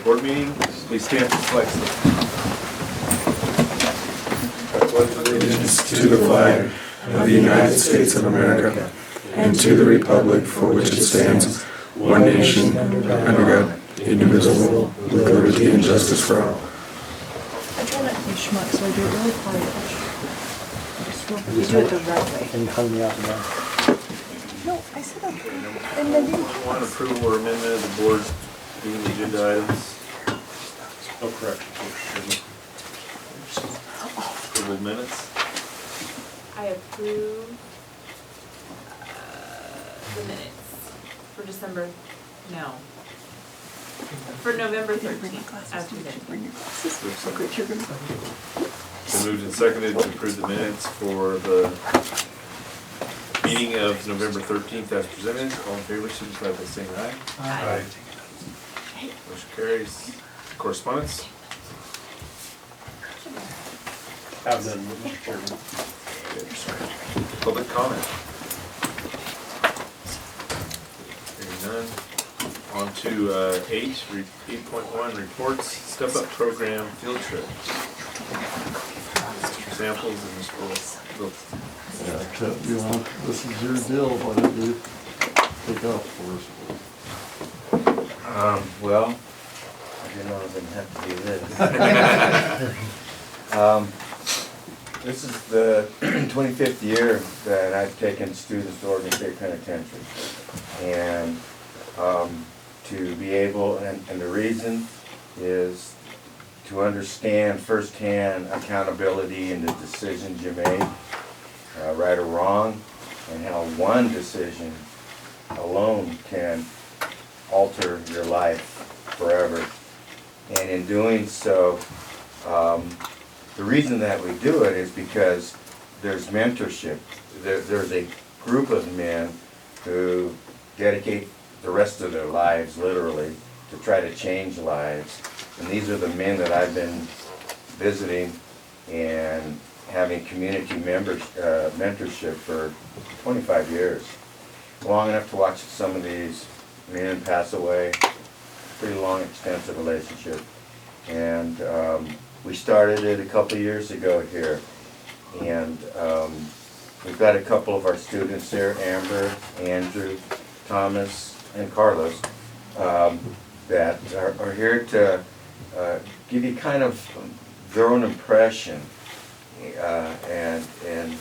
board meeting. Please stand for the flag salute. I pledge allegiance to the flag of the United States of America and to the republic for which it stands, one nation, under God, indivisible, with liberty and justice for all. I don't let you schmuck, so I do it really quiet. You do it the right way. And you hung me out the back. No, I said that. And then you... One approval or amendment of the board's meeting agenda items. Oh, correct. Approval of minutes. I approve the minutes for December, no, for November 13th, as presented. So moved and seconded to approve the minutes for the meeting of November 13th as presented. All in favor, signify by saying aye. Aye. Motion carries. Correspondence? Have done, Mr. Chairman. Public comment? Hearing none. On to 8.1 reports, Step Up Program Field Trip. Samples and Mr. Wilson. Yeah, you know, this is your deal, why don't you take off for us? Well, I didn't know I was gonna have to do this. This is the 25th year that I've taken students to Oregon State Penitentiary. And to be able, and the reason is to understand firsthand accountability in the decisions you make, right or wrong, and how one decision alone can alter your life forever. And in doing so, the reason that we do it is because there's mentorship. There's a group of men who dedicate the rest of their lives, literally, to try to change lives. And these are the men that I've been visiting and having community mentorship for 25 years. Long enough to watch some of these men pass away. Pretty long, extensive relationship. And we started it a couple years ago here. And we've got a couple of our students there, Amber, Andrew, Thomas, and Carlos, that are here to give you kind of their own impression and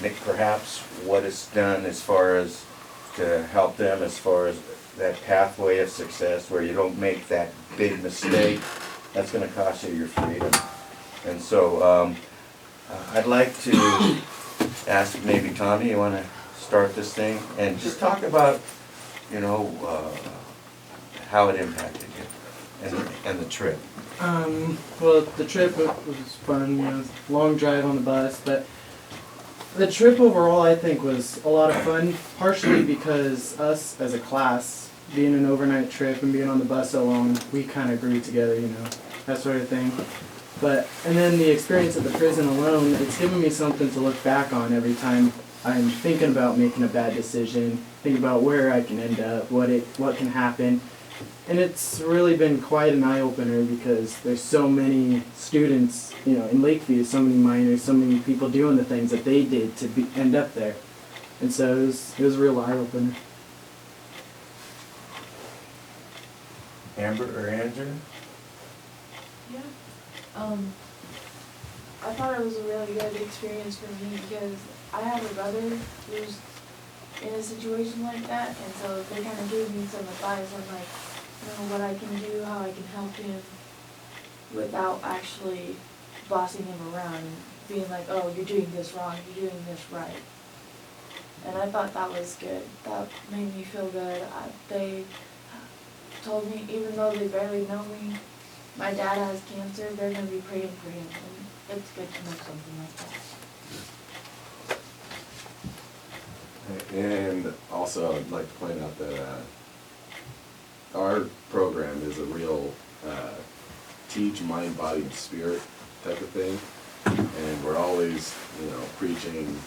make perhaps what it's done as far as to help them as far as that pathway of success where you don't make that big mistake that's going to cost you your freedom. And so I'd like to ask maybe Tommy, you want to start this thing and just talk about, you know, how it impacted you and the trip. Well, the trip was fun, you know, long drive on the bus, but the trip overall I think was a lot of fun, partially because us as a class, being an overnight trip and being on the bus so long, we kind of grew together, you know, that sort of thing. And then the experience at the prison alone, it's given me something to look back on every time I'm thinking about making a bad decision, thinking about where I can end up, what can happen. And it's really been quite an eye-opener because there's so many students, you know, in Lakeview, so many minors, so many people doing the things that they did to end up there. And so it was a real eye-opener. Amber or Andrew? Yeah. I thought it was a really good experience for me because I have a brother who's in a situation like that, and so they kind of gave me some advice on like, you know, what I can do, how I can help him without actually bossing him around and being like, oh, you're doing this wrong, you're doing this right. And I thought that was good. That made me feel good. They told me, even though they barely know me, my dad has cancer, they're going to be praying for him. And it's good to know something like that. And also, I'd like to point out that our program is a real teach mind, body, and spirit type of thing, and we're always, you know, preaching,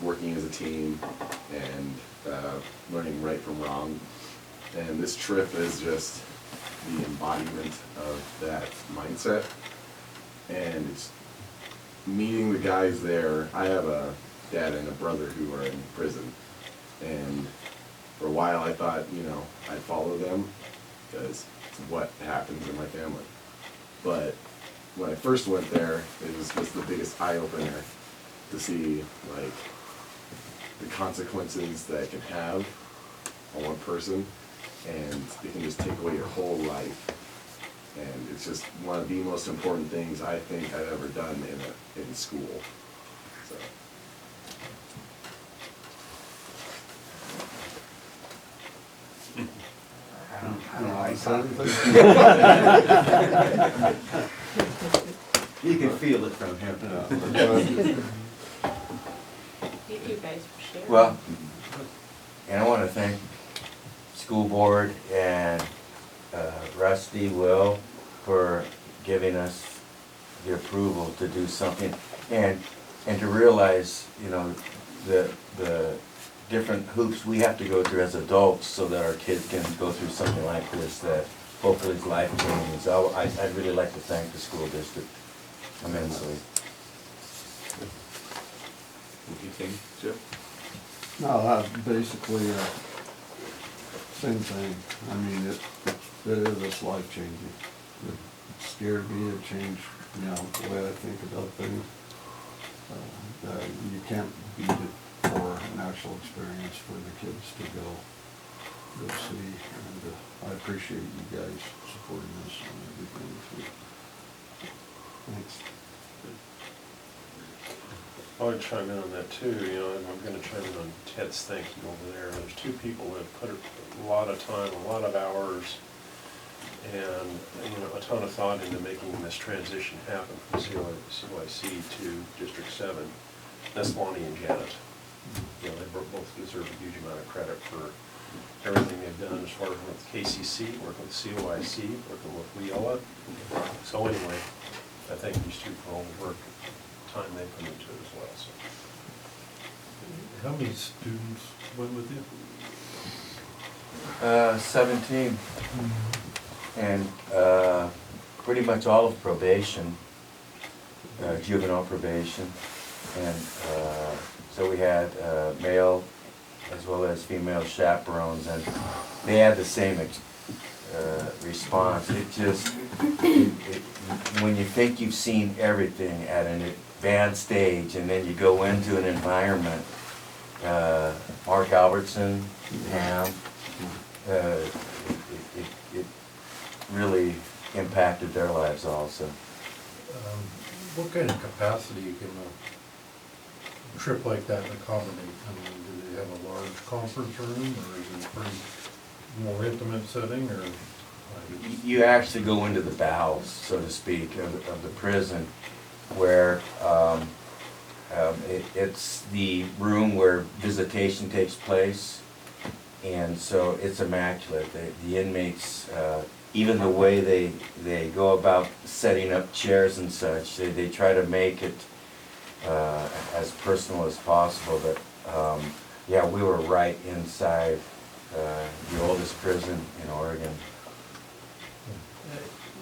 working as a team, and learning right from wrong. And this trip is just the embodiment of that mindset. And it's meeting the guys there. I have a dad and a brother who are in prison, and for a while I thought, you know, I'd follow them because it's what happens in my family. But when I first went there, it was just the biggest eye-opener to see, like, the consequences that it can have on one person, and it can just take away your whole life. And it's just one of the most important things I think I've ever done in school. So. I don't know, I said anything. You can feel it from him. Thank you guys for sharing. Well, and I want to thank school board and Rusty, Will, for giving us the approval to do something, and to realize, you know, the different hoops we have to go through as adults so that our kids can go through something like this that hopefully is life-changing. So I'd really like to thank the school district immensely. Anything, Jeff? No, basically, same thing. I mean, it is life-changing. It scared me, it changed, you know, the way I think about things. You can't beat it for an actual experience for the kids to go see. And I appreciate you guys supporting this and everything too. Thanks. I would chime in on that too, you know, and I'm gonna chime in on Ted's thank you over there. There's two people that have put a lot of time, a lot of hours, and, you know, a ton of thought into making this transition happen from COIC to District 7. That's Lonnie and Janet. You know, they both deserve a huge amount of credit for everything they've done as far as with KCC, working with COIC, working with WIOA. So anyway, I thank these two for all the work, time they put into it as well. So. How many students went with you? 17, and pretty much all of probation, juvenile probation, and so we had male as well as female chaperones, and they had the same response. It just, when you think you've seen everything at an advanced stage, and then you go into an environment, Mark Albertson, Pam, it really impacted their lives also. What kind of capacity can a trip like that accommodate? I mean, do they have a large conference room, or is it a pretty more intimate setting, or? You actually go into the bowels, so to speak, of the prison, where it's the room where visitation takes place, and so it's immaculate. The inmates, even the way they go about setting up chairs and such, they try to make it as personal as possible. But yeah, we were right inside the oldest prison in Oregon.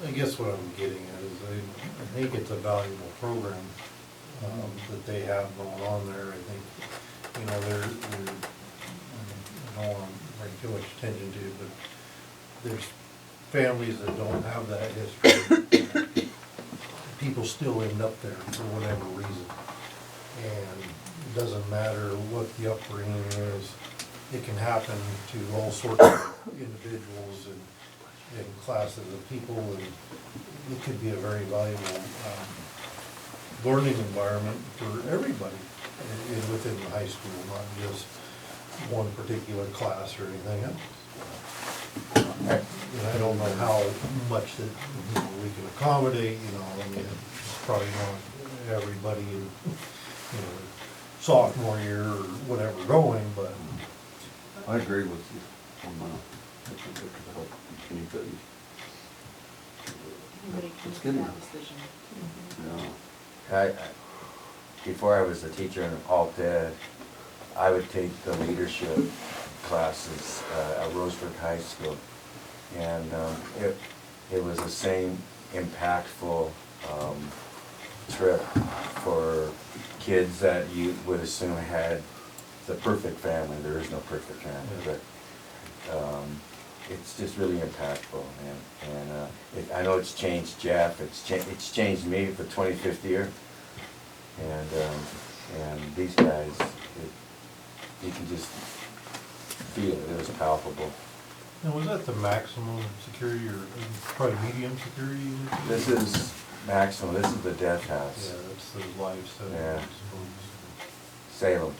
I guess what I'm getting at is I think it's a valuable program that they have going on there. I think, you know, I don't want to bring too much attention to it, but there's families that don't have that history. People still end up there for whatever reason. And it doesn't matter what the upbringing is, it can happen to all sorts of individuals and classes of people, and it could be a very valuable learning environment for everybody within the high school, not just one particular class or anything else. And I don't know how much that, you know, we can accommodate, you know, I mean, it's probably not everybody in, you know, sophomore year or whatever going, but. I agree with you on that. I think it could help anybody. Anybody can It's make good that enough. decision. Yeah. Before I was a teacher in alt ed, I would take the leadership classes at Roseburg High School. And it was the same impactful trip for kids that you would assume had the perfect family. There is no perfect family, but it's just really impactful. I know it's changed Jeff. It's changed me for 25th year. And these guys, you can just feel it. It was palpable. Now, was that the maximum security or probably medium security? This is maximum. This is the death Yeah, house. that's the life sentence. Yeah. Salem.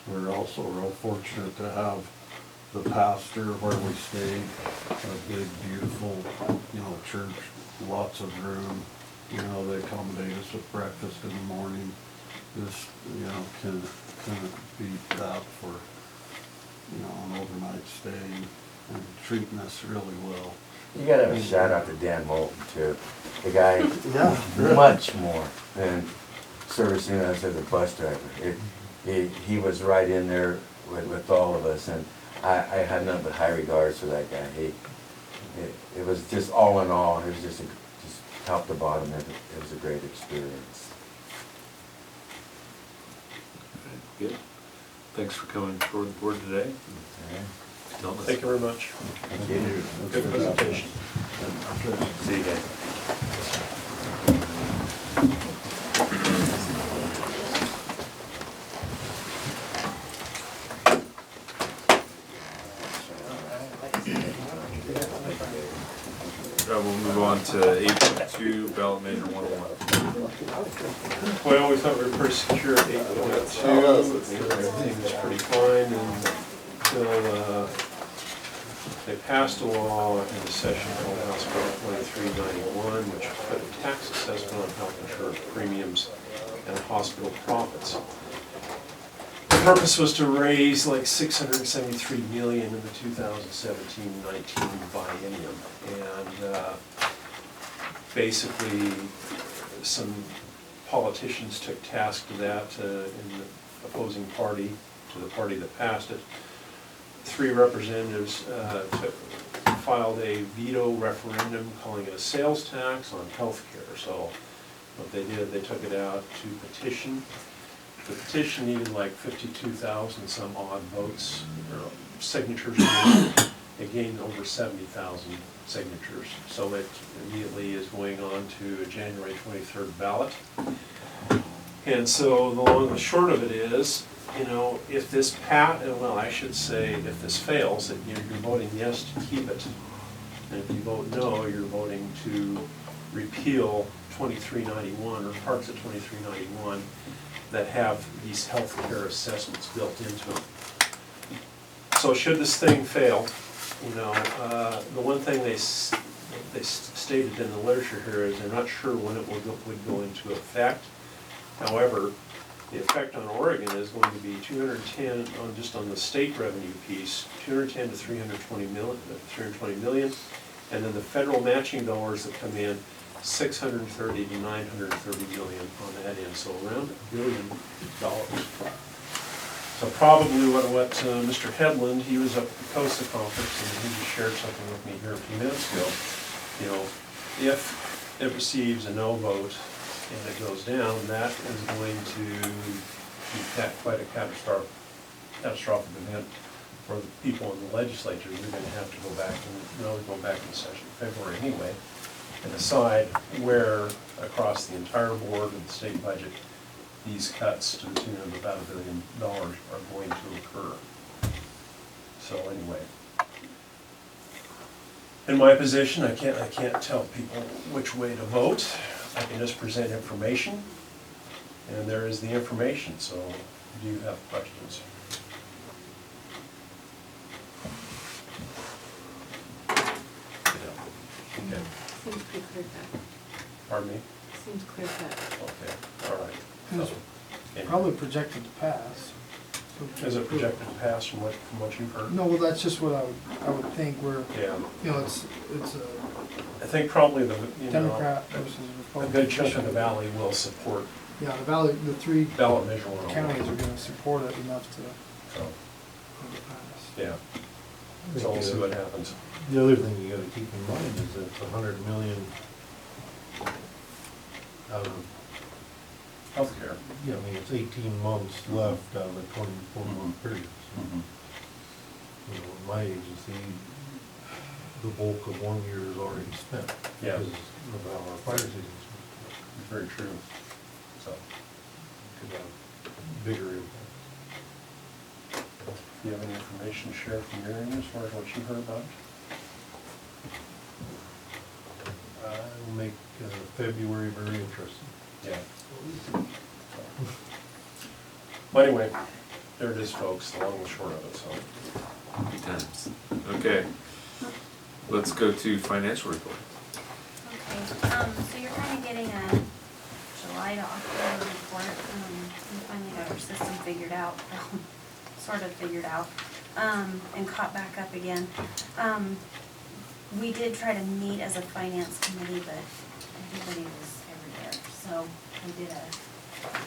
We're also real fortunate to have the pastor where we stayed, a big, beautiful, church, lots of room. They accommodate us with breakfast in the morning. Just, can beat that for, an overnight stay and treating us really well. You gotta have a shout out to Dan Moulton too. The guy, Yeah. much more than servicing us as a bus driver. He was right in there with all of us, and I had nothing but high regards for that guy. It was just all in all, it was just top to bottom, it was a great experience. Good. Thanks for coming forward the board today. Okay. Telling us. Thank you very much. Thank you. Good presentation. See you guys. We'll move on to 8.2, ballot measure 101. Well, we thought we were pretty secure at 8.2. Everything was pretty fine until they passed a law in the session called House Bill 2391, which put a tax assessment on health insurance premiums and hospital profits. The purpose was to raise like $673 million in the 2017-19 biennium, and basically some politicians took task to that in the opposing party, to the party that passed it. 3 representatives filed a veto referendum calling it a sales tax on health care. So what they did, they took it out to petition. The petition needed like 52,000 some odd votes, signatures. It gained over 70,000 signatures. So it immediately is going on to a January 23rd ballot. And so the long and the short of it is, if this if this fails, that you're voting yes to keep it. And if you vote no, you're voting to repeal 2391 or parts of 2391 that have these health care assessments built into them. So should this thing fail, the one thing they stated in the literature here is they're not sure when it would go into effect. However, the effect on Oregon is going to be 210 on the state revenue piece, 210 to 320 million, and then the federal matching dollars that come in, 630 to 930 million on that end, so around $1 billion. So probably what Mr. Headland, he was up at the COSA conference, and he just shared something with me here a few minutes ago. If it receives a no vote and it goes down, that is going to be quite a catastrophic event for the people in the legislature. We're going to have to go back and really go back in session in February anyway and decide where across the entire board of the state budget these cuts to the tune of about $1 billion are going to occur. So anyway, in my position, I can't tell people which way to vote. I can just present information, and there is the information. So, do you have questions? Okay. Seems pretty clear cut. Pardon me? Seems clear cut. Okay, all right. It's probably projected to pass. Is it projected to pass from what you've heard? No, well, that's just what I would think, Yeah. it's I think probably the, Democrat versus a Republican. good chunk of the valley will support Yeah, the valley, the 3 ballot measure 101. counties are gonna support it enough to So, make it pass. yeah. So we'll see what happens. The other thing you gotta keep in mind is that it's 100 million out of, Healthcare. yeah, I mean, it's 18 months left out of a 24-month period. So, you know, in my agency, the bulk of 1 year is already spent. Yeah. Because of how our fire season's It's very true. So, could have bigger impact. do you have any information to share from your end as far as what you heard about? I'll make February very interesting. Yeah. Well, anyway, there it is, folks, the long and short of it, so. Good times. Okay. Let's go to financial report. Okay, so you're kind of getting a July to October report. We finally got our system figured out, sort of figured out, and caught back up again. We did try to meet as a finance committee, but everybody was everywhere. So we did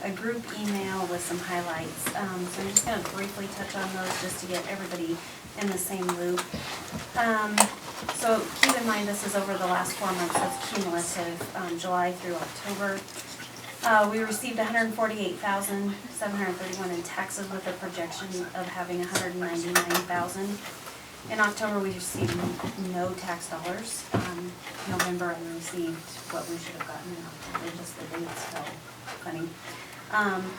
a group email with some highlights. So I'm just gonna briefly touch on those just to get everybody in the same loop. So keep in mind, this is over the last 4 months, so it's cumulative, July through October. We received $148,731 in taxes with a projection of having $199,000. In October, we received no tax dollars. November, I received what we should have gotten in October, just the dates fell funny.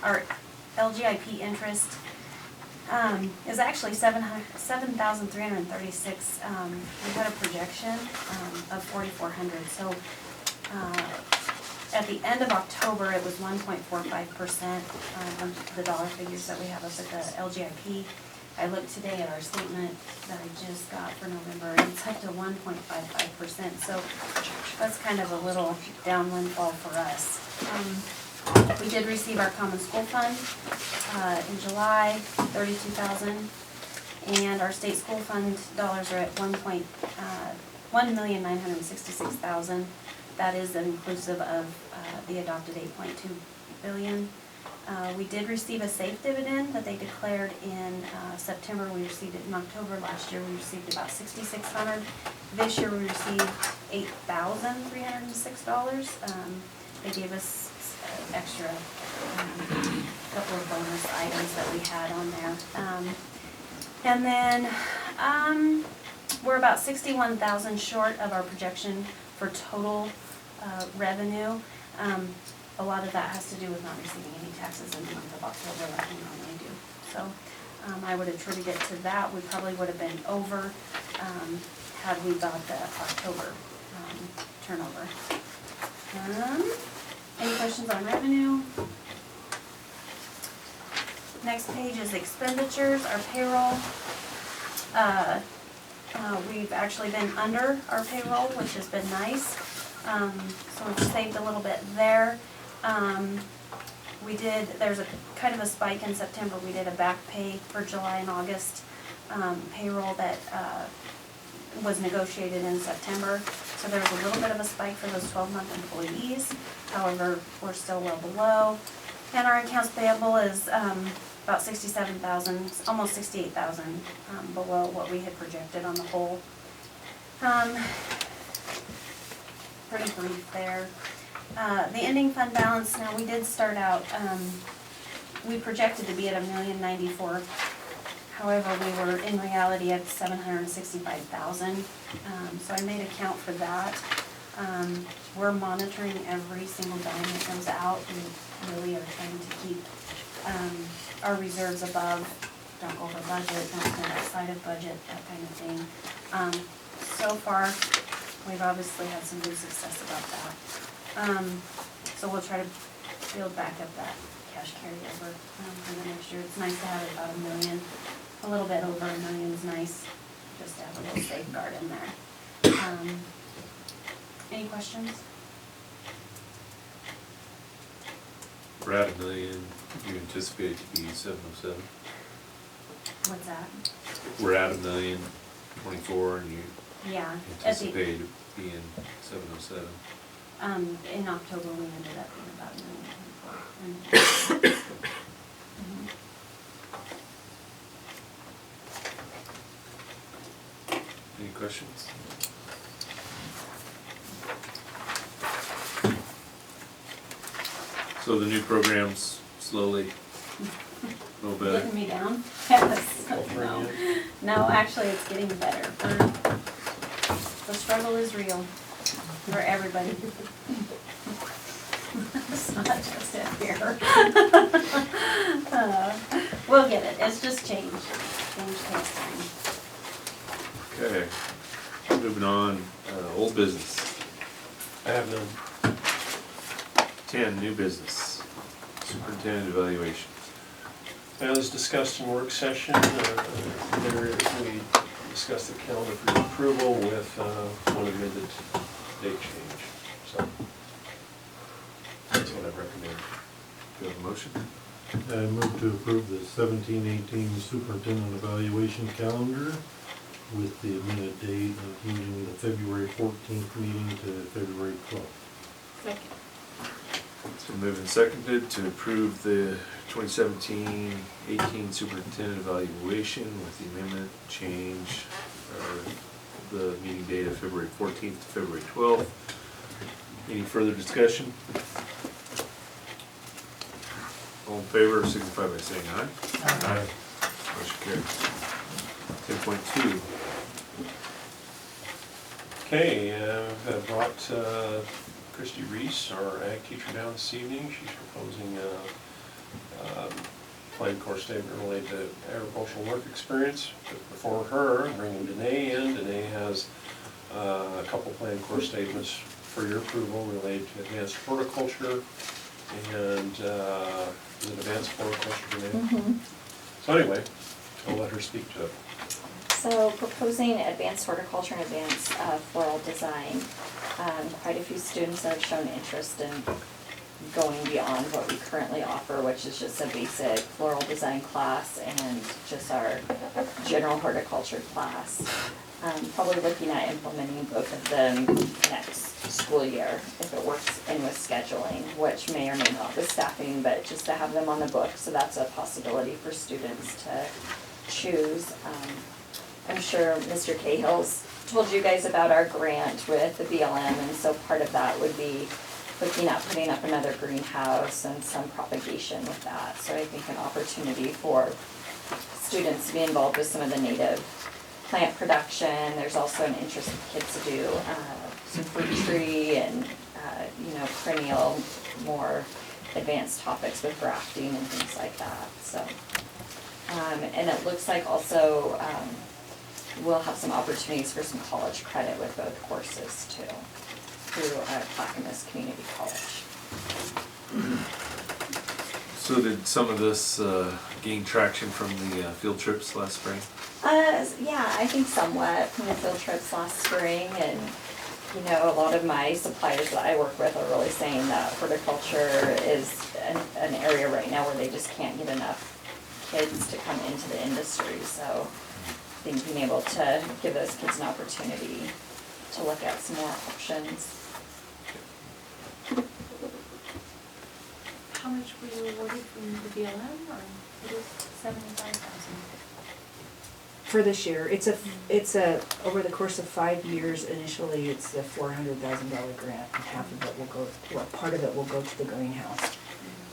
Our LGIP interest is actually $7,336. We had a projection of 4,400. So at the end of October, it was 1.45% of the dollar figures that we have up at the LGIP. I looked today at our statement that I just got for November, and it's up to 1.55%. So that's kind of a little downwind fall for us. We did receive our common school fund in July, $32,000, and our state school fund dollars are at $1,966,000. That is inclusive of the adopted $8.2 billion. We did receive a safe dividend that they declared in September. We received it in October. Last year we received about $6,600. This year we received $8,306. They gave us extra couple of bonus items that we had on there. And then we're about 61,000 short of our projection for total revenue. A lot of that has to do with not receiving any taxes in the month of October like we normally do. So I would attribute it to that. We probably would have been over had we got the October turnover. Any questions on revenue? Next page is expenditures, our payroll. We've actually been under our payroll, which has been nice. So we've saved a little bit there. There's a kind of a spike in September. We did a back pay for July and August payroll that was negotiated in September. So there was a little bit of a spike for those 12-month employees. However, we're still well below. And our accounts payable is about 67,000, almost 68,000 below what we had projected on the whole. Pretty brief there. The ending fund balance, now we did start out, we projected to be at $1,094,000. However, we were in reality at $765,000. So I made a count for that. We're monitoring every single dime that comes out. We really are trying to keep our reserves above, don't go over budget, don't spend outside of budget, that kind of thing. So far, we've obviously had some good success about that. So we'll try to build back up that cash carryover for the next year. It's nice to have it about $1 million. A little bit over $1 million is nice, just to have a little safeguard in there. Any questions? We're at $1 million. You anticipate it to be 707. What's that? We're at $1,024,000, and you Yeah. anticipate it being 707. In October, we ended up being about $1 million. Any questions? So the new program's slowly, a little better. Getting me down? Yes. I'll bring No. you. No, actually, it's getting better. The struggle is real for everybody. It's not just in here. We'll get it. It's just change. Change takes time. Okay, moving on, old business. I have none. 10, new business, superintendent evaluation. As discussed in work session, there we discussed the calendar for your approval with one amended date change. So that's what I recommend. Do you have a motion? I move to approve the 17-18 superintendent evaluation calendar with the amended date, including the February 14th meeting to February 12th. Second. It's been moved and seconded to approve the 2017-18 superintendent evaluation with the amendment change, the meeting date of February 14th to February 12th. Any further discussion? All in favor, signify by saying aye. Aye. Motion carries. 10.2. Okay, I've brought Christy Reese, our ag teacher, down this evening. She's proposing a planned course statement related to agricultural work experience. But before her, I'm bringing Danae in. Danae has a couple planned course statements for your approval related to advanced horticulture and is it advanced horticulture, Danae? So anyway, I'll let her speak to it. So proposing advanced horticulture and advanced floral design. Quite a few students have shown interest in going beyond what we currently offer, which is just a basic floral design class and just our general horticulture class. Probably looking at implementing both of them next school year if it works in with scheduling, which may or may not with staffing, but just to have them on the book, so that's a possibility for students to choose. I'm sure Mr. Cahill's told you guys about our grant with the BLM, and so part of that would be looking at putting up another greenhouse and some propagation with that. So I think an opportunity for students to be involved with some of the native plant production. There's also an interest of kids to do some fruit tree and perennial, more advanced topics with grafting and things like that. So, and it looks like also we'll have some opportunities for some college credit with both courses too, through Clackamas Community College. So did some of this gain traction from the field trips last spring? Yeah, I think somewhat from the field trips last spring, and a lot of my suppliers that I work with are really saying that horticulture is an area right now where they just can't get enough kids to come into the industry. So I think being able to give those kids an opportunity to look at some more options. How much were you awarded from the BLM, or it was 75,000? For this year, it's a over the course of 5 years. Initially, it's a $400,000 grant, and half of it will go. Well, part of it will go to the greenhouse,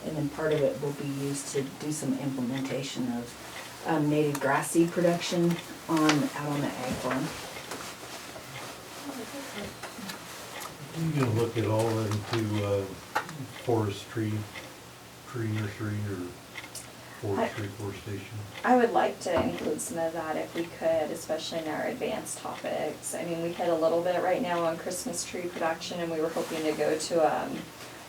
and then part of it will be used to do some implementation of native grass seed production out on the ag farm. You can look at all into forestry, tree nursery, or forestry, forestation. I would like to include some of that if we could, especially in our advanced topics. I mean, we hit a little bit right now on Christmas tree production, and we were hoping to go to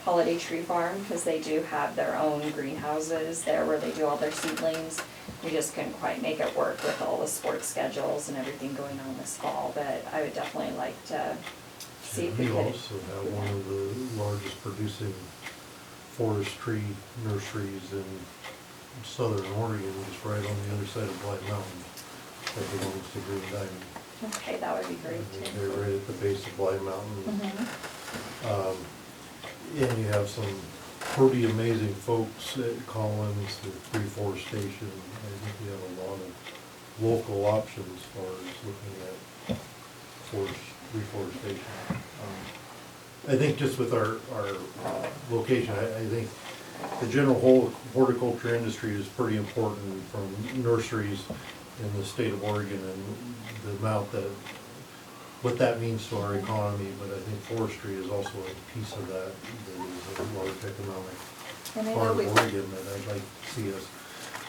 Holiday Tree Farm because they do have their own greenhouses there where they do all their seedlings. We just couldn't quite make it work with all the sports schedules and everything going on this fall, but I would definitely like to see if we could. We also have one of the largest producing forestry nurseries in southern Oregon, just right on the other side of Black Mountain, that belongs to Green Diamond. Okay, that would be great And too. they're right at the base of Black Mountain. Mhm. And you have some pretty amazing folks at Collins with reforestation. I think you have a lot of local options as far as looking at reforestation. I think just with our location, I think the general whole horticulture industry is pretty important, from nurseries in the state of Oregon and the amount that, what that means to our economy, but I think forestry is also a piece of that is a large economic And I part know of we, Oregon that I'd like to see us,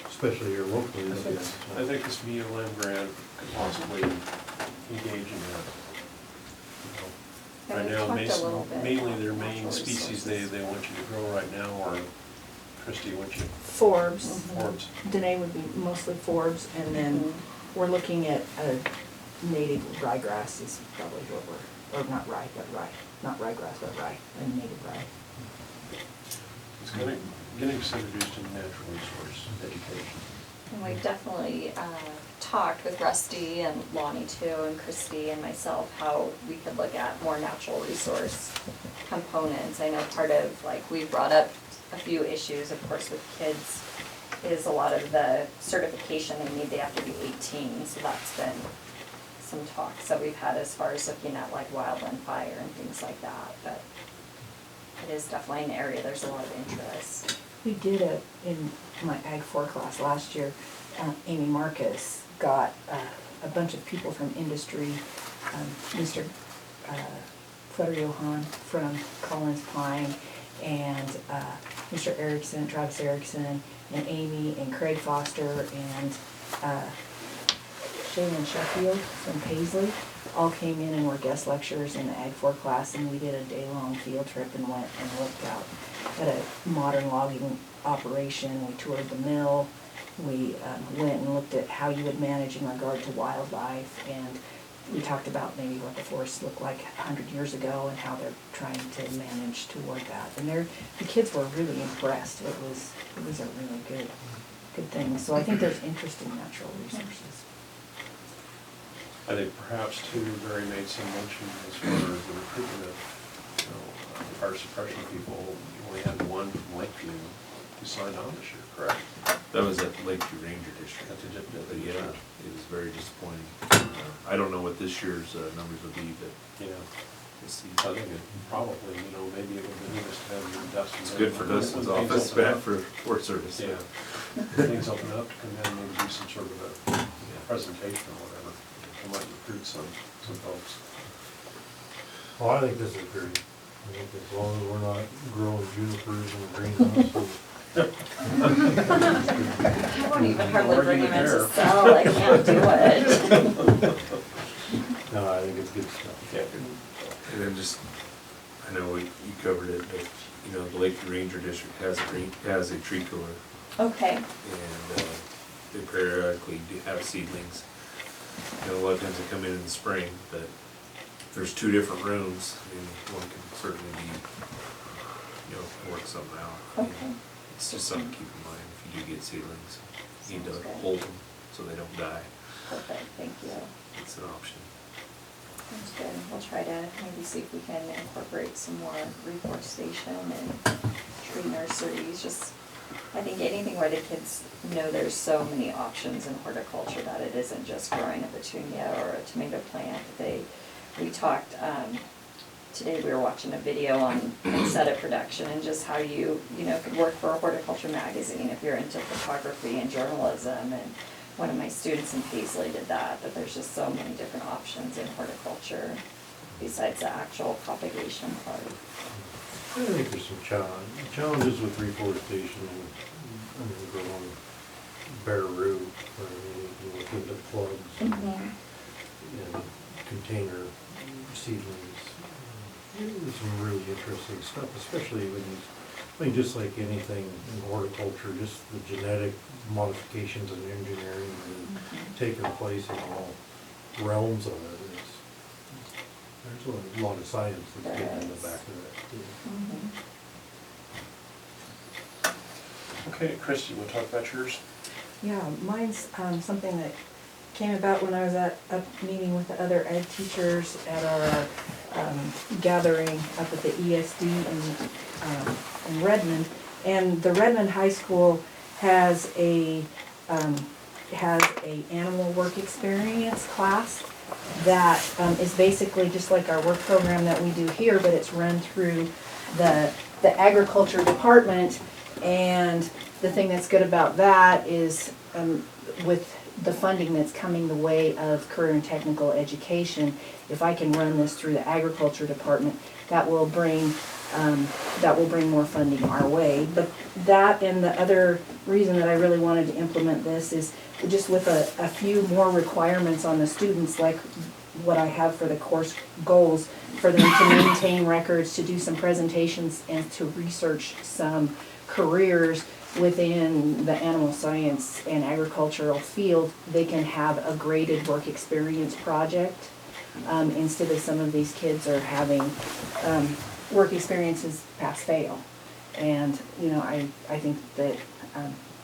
especially here locally, look at. I think this MELM grant could possibly engage in that. and Right we now, talked a little bit mainly about their natural main species they resources. want you to grow right now are, Christie, what you, Forbs. forbs. Danae would be mostly forbs, and then we're looking at a native ryegrass is probably what we're, or not rye, but rye. Not ryegrass, but rye, a native rye. It's getting us introduced to natural resource education. And we've definitely talked with Rusty and Lonnie too, and Christy and myself, how we could look at more natural resource components. I know part of, like, we brought up a few issues, of course, with kids, is a lot of the certification they need, they have to be 18, so that's been some talks that we've had as far as looking at like wildland fire and things like that, but it is definitely an area there's a lot of interest. We did in my Ag 4 class last year, Amy Marcus got a bunch of people from industry, Mr. Johan from Collins Pine, and Mr. Erickson, Travis Erickson, and Amy, and Craig Foster, and Shaylin Sheffield from Paisley, all came in and were guest lecturers in the Ag 4 class, and we did a day-long field trip and went and looked out at a modern logging operation. We toured the mill. We went and looked at how you would manage in regard to wildlife, and we talked about maybe what the forests looked like 100 years ago and how they're trying to manage toward that. And the kids were really impressed. It was a really good thing. So I think there's interest in natural resources. I think perhaps too, Barry made some mention as far as the recruitment of, fire suppression people. You only had one from Lakeview who signed on this year, correct? That was at Lakeview Ranger District. That's a But yeah, it was very disappointing. I don't know what this year's numbers will be, but Yeah. we'll see. I think it probably, maybe it would be nice to have Dustin. It's good for Dustin's When things office, open bad up. for Forest Service. Yeah. When things open up, to come in and maybe do some sort of a presentation or whatever. I might recruit some folks. Well, I think this is great. I think as long as we're not growing junipers in the greenhouse, I won't even hardly Or bring even him in to there. sell, I can't do it. no, I think it's good stuff. Yeah. And then just, I know you covered it, but, the Lakeview Ranger District has a tree killer, Okay, and they periodically do have seedlings. A lot of times they come in the spring, but there's 2 different rooms, and one can certainly be, work something out. okay. It's just something to keep in mind if you do get seedlings. You need to Sounds good. hold them so they don't die. Perfect, thank you. It's an option. Sounds good. We'll try to maybe see if we can incorporate some more reforestation and tree nurseries. Just, I think anything where the kids know there's so many options in horticulture, that it isn't just growing a petunia or a tomato plant. We talked, today we were watching a video on poinsettia production and just how you could work for a horticulture magazine if you're into photography and journalism. And one of my students in Paisley did that, but there's just so many different options in horticulture besides the actual propagation part. I think there's some challenges with reforestation and growing bare root, or you look into plugs and container seedlings. There's some really interesting stuff, especially when just like anything in horticulture, just the genetic modifications and engineering that are taking place in all realms of it. There's a lot of science that's getting in the back of that too. Okay, Christie, you want to talk about yours? Yeah, mine's something that came about when I was at a meeting with the other ed teachers at our gathering up at the ESD in Redmond. And the Redmond High School has a animal work experience class, that is basically just like our work program that we do here, but it's run through the agriculture department. And the thing that's good about that is with the funding that's coming the way of career and technical education, if I can run this through the agriculture department, that will bring more funding our way. But that, and the other reason that I really wanted to implement this is just with a few more requirements on the students, like what I have for the course goals, for them to maintain records, to do some presentations, and to research some careers within the animal science and agricultural field. They can have a graded work experience project instead of some of these kids are having work experiences pass-fail. And, you know, I think that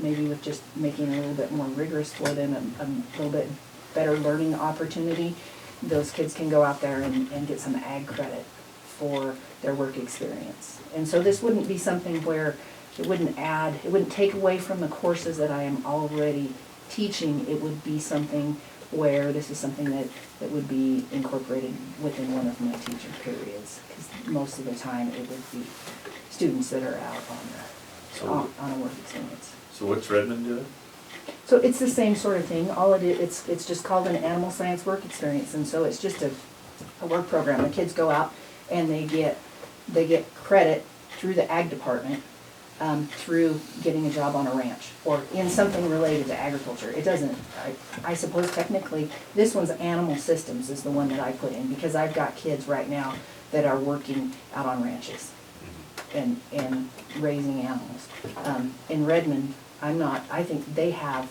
maybe with just making it a little bit more rigorous for them, a little bit better learning opportunity, those kids can go out there and get some ag credit for their work experience. And so this wouldn't be something where it wouldn't take away from the courses that I am already teaching. It would be something where this is something that would be incorporated within one of my teaching periods, because most of the time it would be students that are out on a work experience. So what's Redmond doing? So it's the same sort of thing. All it is, it's just called an animal science work experience, and so it's just a work program. The kids go out and they get credit through the ag department through getting a job on a ranch or in something related to agriculture. It doesn't, I suppose technically, this one's animal systems is the one that I put in, because I've got kids right now that are working out on ranches and raising animals. In Redmond, I think they have,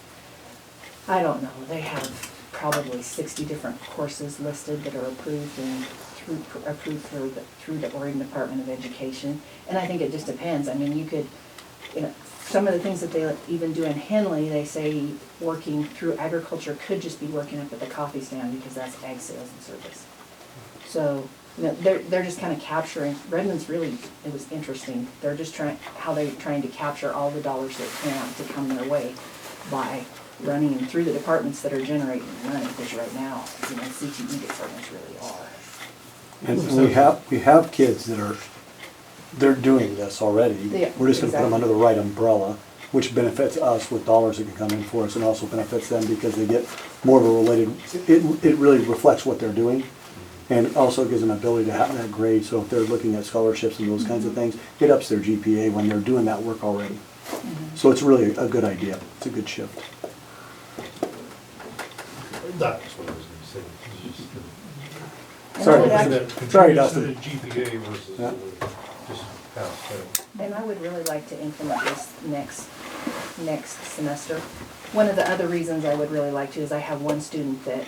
I don't know, they have probably 60 different courses listed that are approved and through the Oregon Department of Education. And I think it just depends. I mean, you could, you know, some of the things that they even do in Henley, they say working through agriculture could just be working up at the coffee stand, because that's ag sales and service. So, you know, they're just kind of capturing, Redmond's really, it was interesting. They're just trying to capture all the dollars they can to come their way by running through the departments that are generating money, because right now, you know, CTE departments really are. And we have kids that they're doing this already. Yeah, We're just gonna put them exactly. under the right umbrella, which benefits us with dollars that can come in for us, and also benefits them because they get more of a related, it really reflects what they're doing. And also gives them ability to have that grade, so if they're looking at scholarships and those kinds of things, it ups their GPA when they're doing that work already. So it's really a good idea, it's a good shift. That's what I was gonna say. It's just Sorry, sorry, Dustin. GPA versus Yeah. just pass fail. And I would really like to implement this next semester. One of the other reasons I would really like to is I have one student that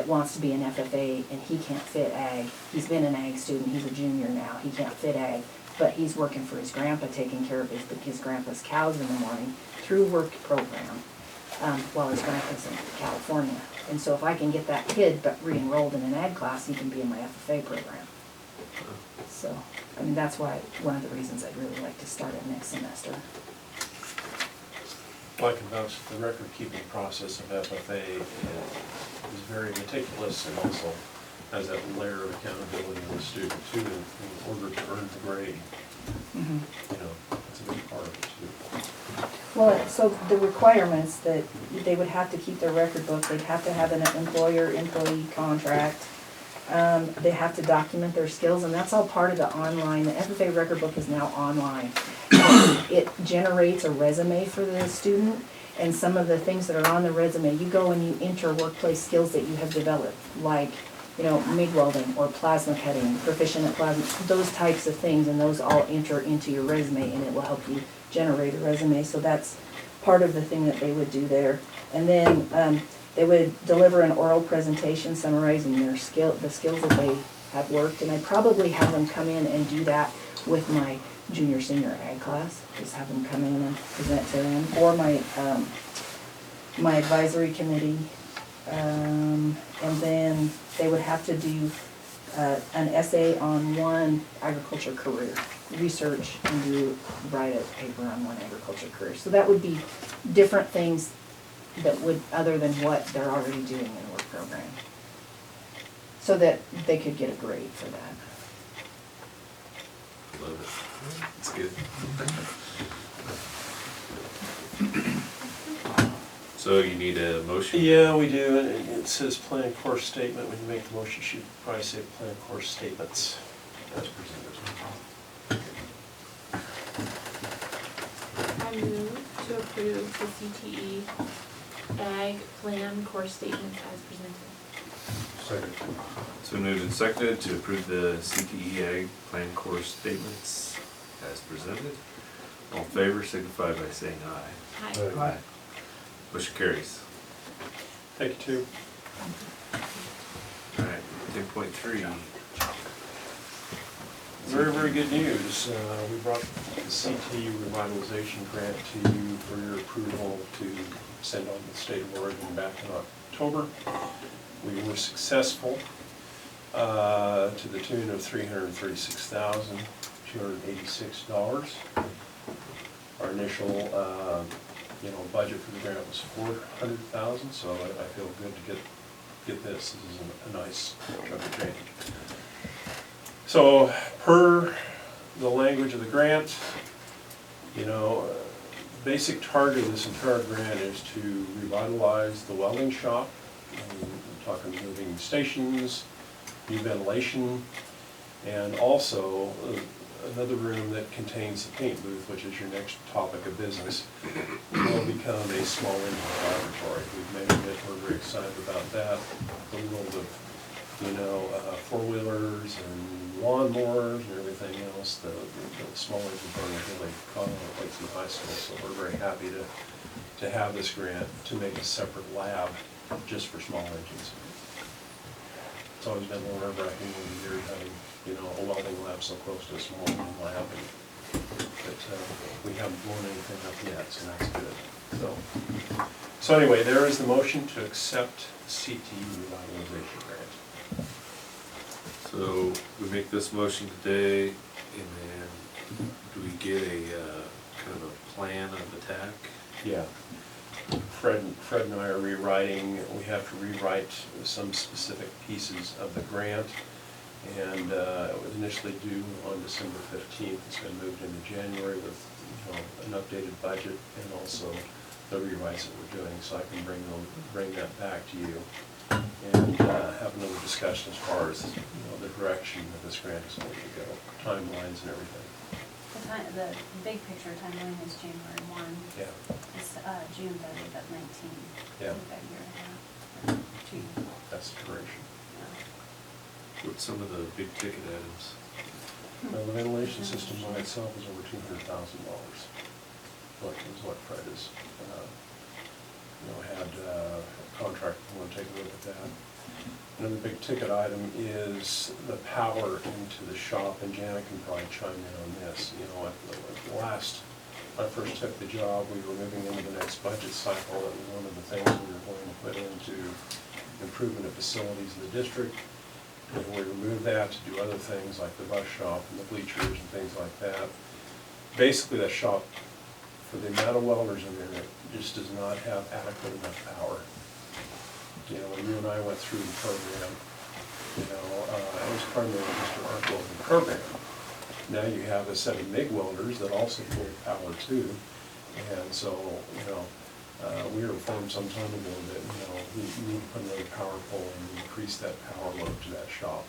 wants to be an FFA, and he can't fit ag. He's been an ag student, he's a junior now, he can't fit ag, but he's working for his grandpa, taking care of his grandpa's cows in the morning through work program, while his grandpa's in California. And so if I can get that kid but re-enrolled in an ag class, he can be in my FFA program. So, I mean, that's why, one of the reasons I'd really like to start it next semester. I can vouch that the record-keeping process of FFA is very meticulous, and also has that layer of accountability in the student too, in order to earn the grade. Mm-hmm. You know, that's a big part of it too. Well, so the requirements that they would have to keep their record book, they'd have to have an employer-employee contract. They have to document their skills, and that's all part of the online. The FFA record book is now online. It generates a resume for the student, and some of the things that are on the resume, you go and you enter workplace skills that you have developed, like, you know, MIG welding or plasma cutting, proficient at plasma, those types of things, and those all enter into your resume, and it will help you generate a resume. So that's part of the thing that they would do there. And then they would deliver an oral presentation summarizing the skills that they have worked, and I'd probably have them come in and do that with my junior senior ag class, just have them come in and present to them, or my advisory committee, and then they would have to do an essay on one agriculture career, research and write a paper on one agriculture career. So that would be different things that would, other than what they're already doing in the work program. so that they could get a grade for that. Love it. It's good. So you need a motion? Yeah, we do, and it says plan course statement, when you make the motion, you should probably say plan course statements as presented. I move to approve the CTE ag plan course statements as presented. Second. So moved and seconded to approve the CTE Ag Plan Course Statements as presented. All in favor signify by saying aye. Aye. Aye. Motion carries. Thank you, too. Alright, 10.3. Very, very good news. We brought the CTE revitalization grant to you for your approval to send on to the state of Oregon back in October. We were successful to the tune of $336,286. Our initial, budget for the grant was $400,000, so I feel good to get this. This is a nice chunk of change. So, per the language of the grant, basic target of this entire grant is to revitalize the welding shop. We're talking moving stations, new ventilation, and also another room that contains the paint booth, which is your next topic of business, will become a small engine laboratory. We've mentioned it, we're very excited about that. The world of, four-wheelers and lawnmowers and everything else, the small engine program really caught on at Lakesview High School, so we're very happy to have this grant to make a separate lab just for small engines. It's always been a little nerve-wracking over the years having, a welding lab so close to a small engine lab, but we haven't blown anything up yet, so that's good. So anyway, there is the motion to accept CTE revitalization grant. So we make this motion today, and then do we get a kind of a plan of attack? Yeah. Fred and I are rewriting, we have to rewrite some specific pieces of the grant, and it was initially due on December 15th. It's been moved into January with an updated budget and also the rewrites that we're doing, so I can bring that back to you and have another discussion as far as the direction that this grant is going to go, timelines and everything. The big picture timeline is January 1. Yeah. It's June 30th at 19. Yeah. About a year and a half. 2 years. That's the duration. Yeah. What's some of the big ticket items? Well, the ventilation system by itself is over $200,000. What Fred has, had a contract, want to take a look at that. Another big ticket item is the power into the shop, and Janet can probably chime in on this. When I first took the job, we were moving into the next budget cycle. That was one of the things we were going to put into improvement of facilities in the district. And we removed that to do other things like the bus shop and the bleachers and things like that. Basically, that shop, for the amount of welders in there, it just does not have adequate enough power. When you and I went through the program, it was primarily just an arc welding program. Now you have a set of MIG welders that also pull power too, and so, we were informed some time ago that, we need to put another power pole and increase that power load to that shop.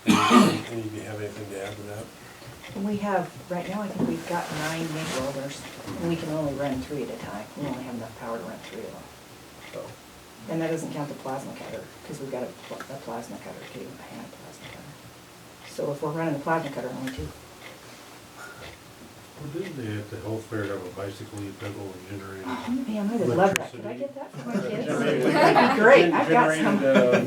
Any of you have anything to add to that? We have, right now, I think we've got 9 MIG welders, and we can only run 3 at a time. We only have enough power to run 3 of them. So, And that doesn't count the plasma cutter, because we've got a plasma cutter too, a hand plasma cutter. So if we're running the plasma cutter, only 2. Well, didn't they at the health fair have a bicycle you pedal and generator? Oh, man, I would love that. Could I Electricity. get that for my kids? Generated- That'd be great. I've got some.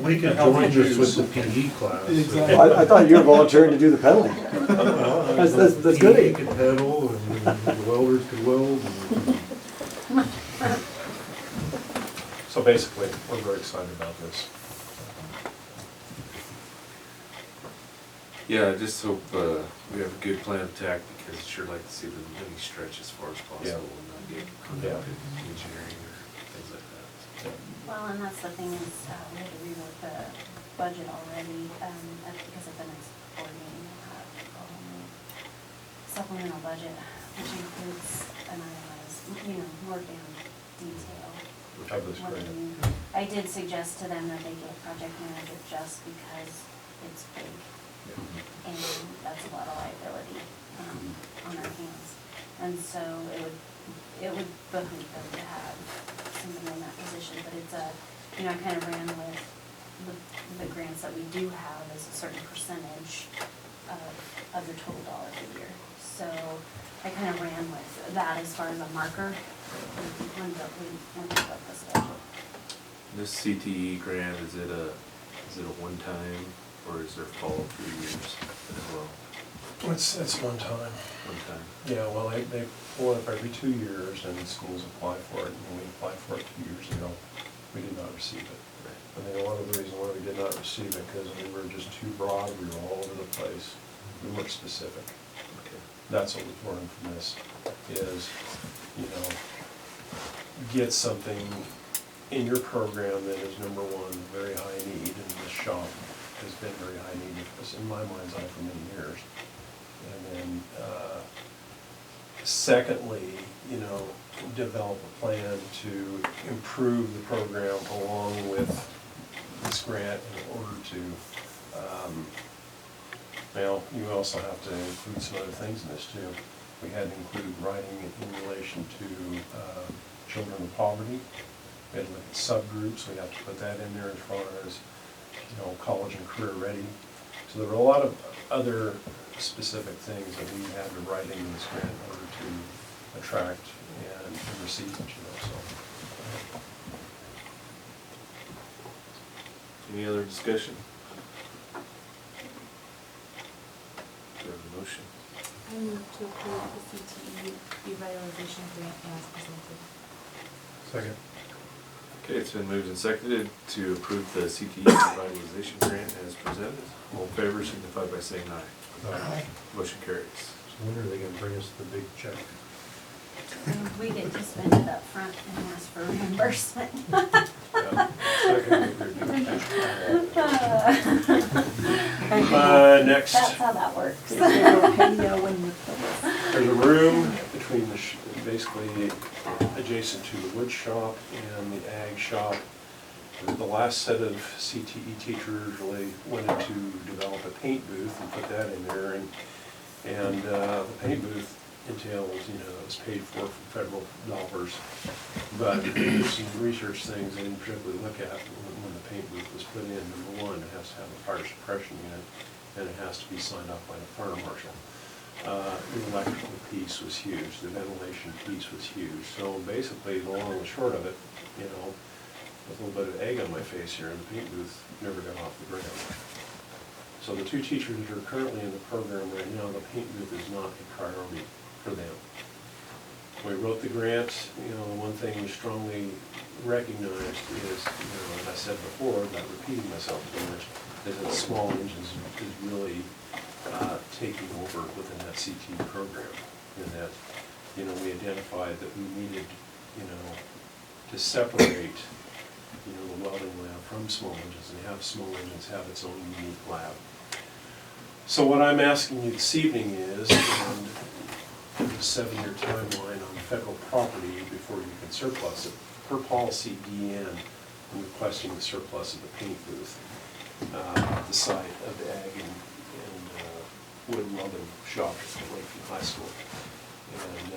We could join this with the PE class. Exactly. I thought you were volunteering to do the pedaling. That's good. PE could pedal and the welders could weld. So basically, we're very excited about this. Yeah, I just hope we have a good plan of attack, because I'd sure like to see the money stretch as far as possible and not get hung up in engineering or things like that. Well, and that's the thing is, we had to rework the budget already, because at the next board meeting, we'll have a whole new supplemental budget, which includes an itemized, more down detail. Of this what grant. we need. I did suggest to them that they get a project manager just because it's big, and that's a lot of liability, on our hands. And so it would behoove them to have somebody in that position, but it's I kind of ran with the grants that we do have as a certain percentage of the total dollar figure. So I kind of ran with that as far as a marker when we built this budget. This CTE grant, is it a one-time, or is there follow 3 years as well? It's one time. One time. Yeah, well, they pull it up every 2 years, and schools apply for it, and when we applied for it 2 years ago, we did not receive it. I think a lot of the reason why we did not receive it, because we were just too broad, we were all over the place, we weren't specific. Okay. That's what we've learned from this, is, get something in your program that is, number one, very high need, and this shop has been very high need, in my mind's eye, for many years. And then, secondly, develop a plan to improve the program along with this grant in order to, you also have to include some other things in this too. We had to include writing in relation to children of poverty. We had to look at subgroups, we have to put that in there as far as, college and career ready. So there were a lot of other specific things that we had to write into this grant in order to attract and receive it, so. Any other discussion? Do you have a motion? I move to approve the CTE revitalization grant as presented. Second. Okay, it's been moved and seconded to approve the CTE revitalization grant as presented. All in favor signify by saying aye. Aye. Motion carries. So when are they gonna bring us the big check? We get to spend it up front and ask for reimbursement. Next. That's how that works. There's a room between basically adjacent to the wood shop and the ag shop. The last set of CTE teachers really wanted to develop a paint booth and put that in there, and the paint booth entails, it's paid for from federal dollars, but there's some research things they didn't particularly look at when the paint booth was put in. Number one, it has to have a fire suppression unit, and it has to be signed off by the fire marshal. The electrical piece was huge, the ventilation piece was huge, so basically the long and short of it, with a little bit of egg on my face here, and the paint booth never got off the ground. So the two teachers that are currently in the program right now, the paint booth is not a priority for them. We wrote the grant, the one thing we strongly recognized is, as I said before, not repeating myself too much, is that small engines is really taking over within that CT program. And that, we identified that we needed, to separate, the welding lab from small engines and have small engines have its own unique lab. So what I'm asking you this evening is, and a 7-year timeline on federal property before you can surplus it. Per policy DN, I'm requesting the surplus of the paint booth at the site of the ag and wood welding shop at Lakeview High School. And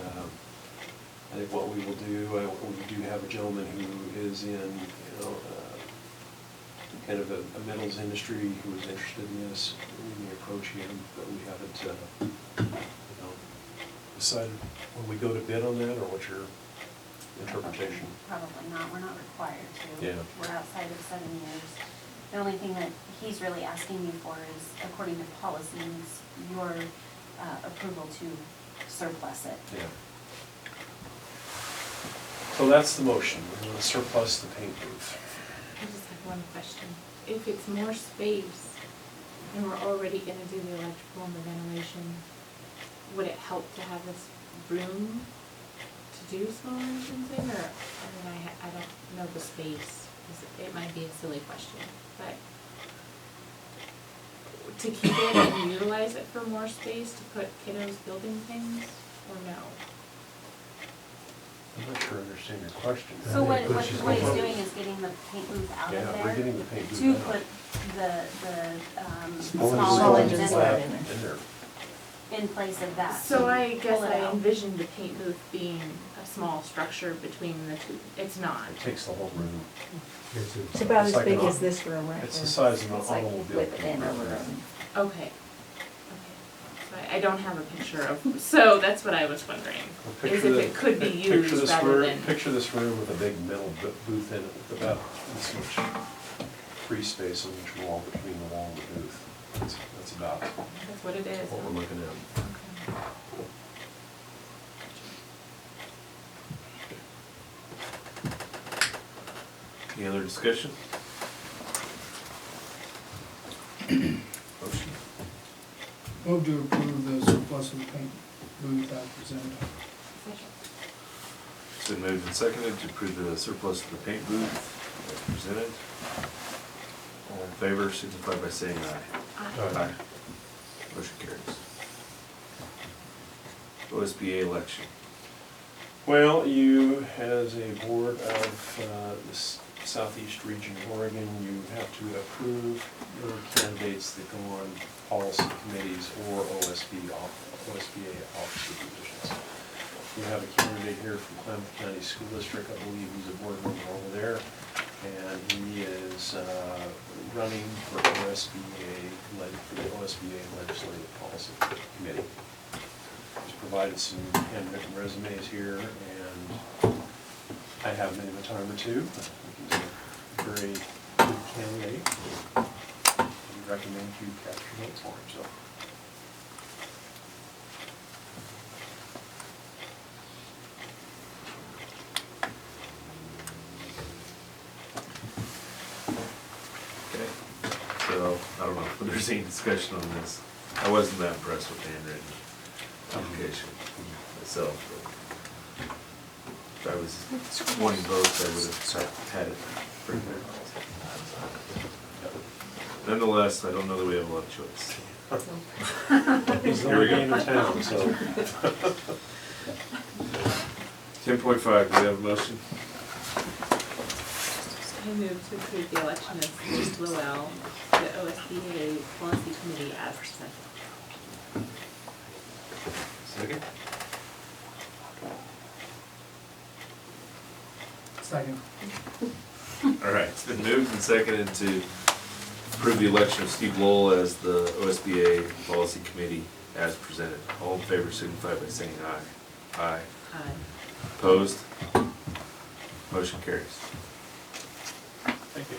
I think what we will do, we do have a gentleman who is in, kind of a metals industry who is interested in this. We may approach him, but we haven't, decided when we go to bid on that, or what's your interpretation? Probably not, we're not required to. Yeah. We're outside of 7 years. The only thing that he's really asking you for is, according to policy, is your approval to surplus it. Yeah. So that's the motion, we're going to surplus the paint booth. I just have one question. If it's more space and we're already gonna do the electrical and the ventilation, would it help to have this room to do small engines in, or, I don't know the space. It might be a silly question, but to keep it and utilize it for more space, to put kiddos building things, or no? I'm not sure I understand your question. So what he's doing is getting the paint booth out of Yeah, there. we're getting the paint booth To out. put the Small small engines engines In there. in place of that. So I guess pull it I out. envisioned the paint booth being a small structure between the two. It's not. It takes the whole room. It's about It's as like big an as this room right It's the here. size of an It's like automobile. within a room. Okay. So I don't have a picture of, so that's what I was wondering. Well, Is if it could be picture used this rather room- than. Picture this room with a big metal booth in it, with about this much free space on each wall between the wall and the booth. That's about That's what it is. what we're looking at. Okay. Any other discussion? Motion. Move to approve the surplus of the paint booth as presented. It's been moved and seconded to approve the surplus of the paint booth as presented. All in favor, signify by saying aye. Aye. Motion carries. OSBA election. Well, you, as a board of the Southeast Region of Oregon, you have to approve your candidates that go on policy committees or OSBA officer positions. You have a candidate here from Klamath County School District, I believe he's a board member over there, and he is running for the OSBA Legislative Policy Committee. He's provided some handwritten resumes here, and I have made him a time or two. He's a very good candidate. We recommend you capture votes for him, so. Okay. So, I don't know if there's any discussion on this. I wasn't that impressed with the handwritten application myself, but if I was wanting votes, I would have had it printed. Nonetheless, I don't know that we have a lot of choice. He's the Here we only go. game in town, so. 10.5, do we have a motion? I move to approve the election of Bruce Lowell to the OSBA Policy Committee as presented. Second? Second. All right, it's been moved and seconded to approve the election of Steve Lowell as the OSBA Policy Committee as presented. All in favor signify by saying aye. Aye. Aye. Opposed? Motion carries. Thank you.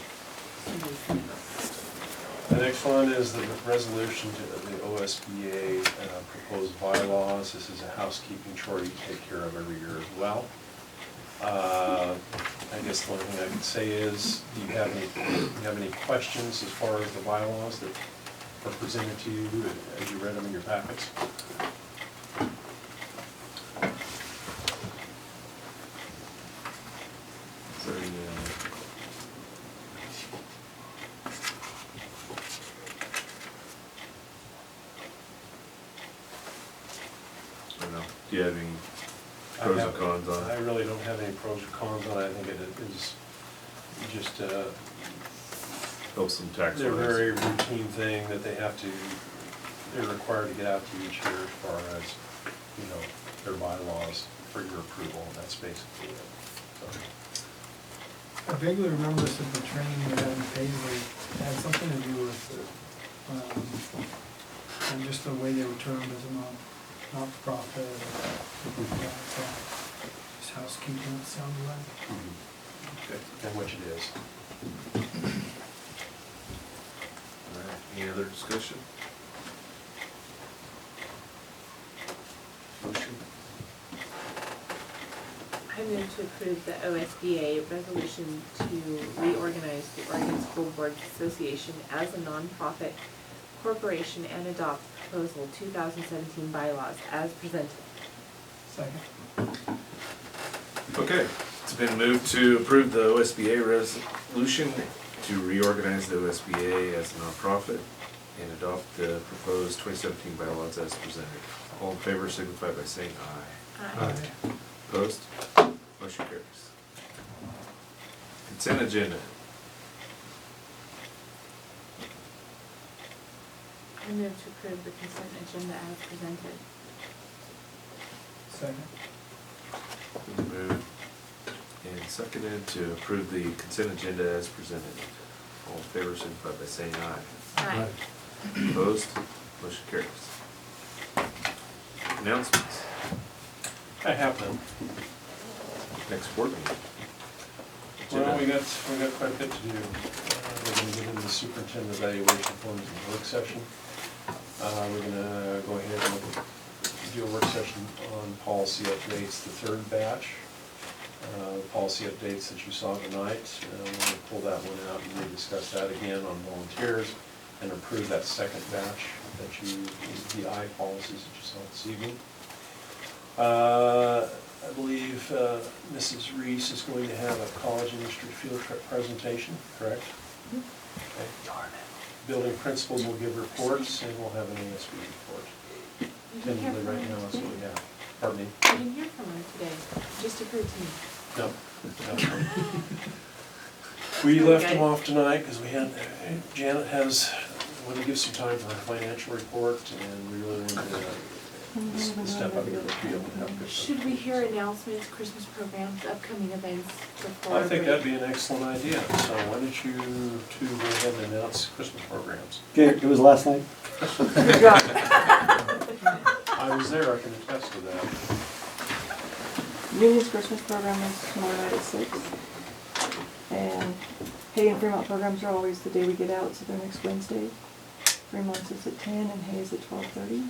The next one is the resolution to the OSBA proposed bylaws. This is a housekeeping chore you take care of every year as well. I guess the only thing I can say is, do you have any questions as far as the bylaws that are presented to you as you read them in your packets? Is there any, I don't know, do you have any pros and cons on I it? really don't have any pros or cons on it. I think it is just Help some tax they're a wise. very routine thing that they're required to get out to each year as far as, their bylaws for your approval, and that's basically it. So, I vaguely remember this at the training we had in Paisley, it had something to do with, and just the way they were termed as a not-for-profit, or something like that, so just housekeeping, it sounded like. okay, and which it is. All right, any other discussion? Motion? I move to approve the OSBA resolution to reorganize the Oregon School Boards Association as a nonprofit corporation and adopt proposal 2017 bylaws as presented. Second. Okay, it's been moved to approve the OSBA resolution to reorganize the OSBA as a nonprofit and adopt the proposed 2017 bylaws as presented. All in favor signify by saying aye. Aye. Opposed? Motion carries. Consent agenda. I move to approve the consent agenda as presented. Second. Moved and seconded to approve the consent agenda as presented. All in favor signify by saying aye. Aye. Opposed? Motion carries. Announcements. I have none. Next board meeting. Well, we got quite a bit to do. We're gonna get into the superintendent evaluation forms in the work session. We're gonna go ahead and do a work session on policy updates, the third batch. Policy updates that you saw tonight, we're gonna pull that one out and rediscuss that again on volunteers and approve that second batch that the I policies that you saw this evening. I believe Mrs. Reese is going to have a college industry field trip presentation, correct? Okay. Building principals will give reports, and we'll have an ASB report. Tentatively right now, that's what we have. Pardon me? I didn't hear from her today, just occurred to me. No. We left them off tonight because we had, Janet wanted to give some time for her financial report, and we really wanted to step up here to be able to have good. Should we hear announcements, Christmas programs, upcoming events before? I think that'd be an excellent idea, so why don't you two go ahead and announce Christmas programs? Okay, it was last night. I was there, I can attest to that. Union's Christmas program is tomorrow night at 6. And Hay and Fremont programs are always the day we get out, so they're next Wednesday. Fremont's is at 10 and Hay's at 12:30.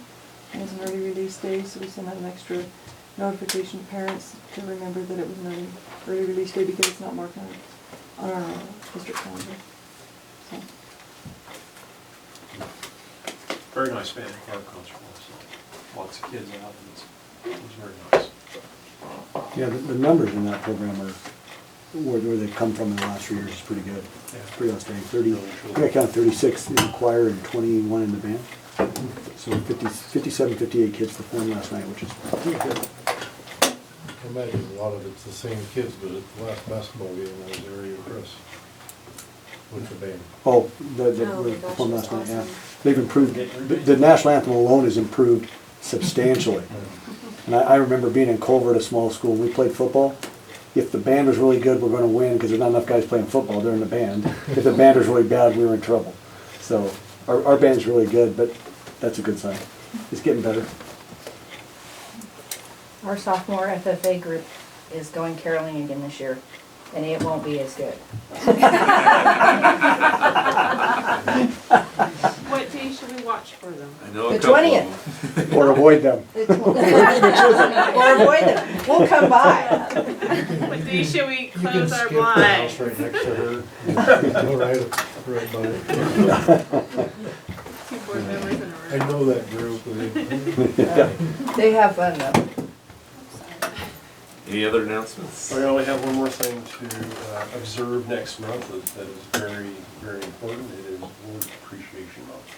And it's an early release day, so we send out an extra notification to parents to remember that it was an early release day because it's not marked on our district calendar. So. Very nice band choir concert last night. Lots of kids out, and it was very nice. Yeah, the numbers in that program are, where they've come from in the last 3 years is pretty good. Yeah. It's pretty outstanding. 30, I think I counted 36 in the choir and 21 in the band. So 57, 58 kids performed last night, which is pretty good. I imagine a lot of it's the same kids, but at the last basketball game, I was very impressed with the band. Oh, they gosh, performed that's last night, yeah. awesome. They've improved, the national anthem alone has improved substantially. And I remember being in Culver at a small school, we played football. If the band was really good, we're gonna win because there's not enough guys playing football during the band. If the band was really bad, we were in trouble. So our band's really good, but that's a good sign. It's getting better. Our sophomore FFA group is going caroling again this year, and it won't be as good. What day should we watch for them? I know a The couple 20th. Or avoid them. Or avoid them. We'll come by. What day should we You can close our skip the house blinds? right next to her. Go right by it. 2 board members in a row. I know that group. They have fun though. Any other announcements? I only have one more thing to observe next month that is very, very important. It is World Appreciation Month.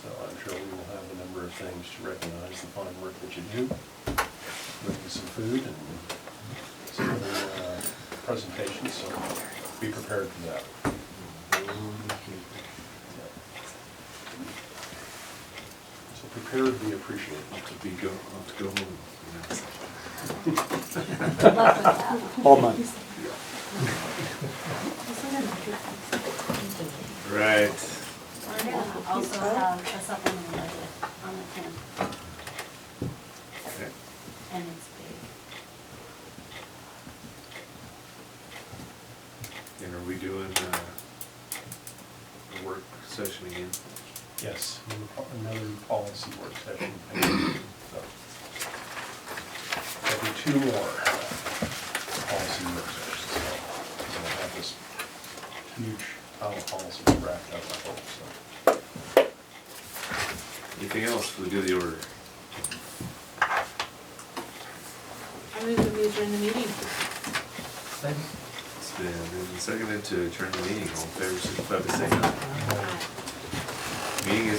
So I'm sure we will have a number of things to recognize the fine work that you do, bringing some food and some other presentations, so be prepared for that. So prepare to be appreciated. I'll have to go home. All month. Right. We're gonna also have a supplemental budget on the 10th, Okay. and it's big. And are we doing a work session again? Yes, another policy work session. So, there'll be 2 more policy work sessions. So we'll have this huge pile of policies wrapped up, I hope, so. Anything else for the good of the order? I move that we adjourn the meeting. It's been moved and seconded to adjourn the meeting. All in favor, signify by saying aye. Aye. Meeting is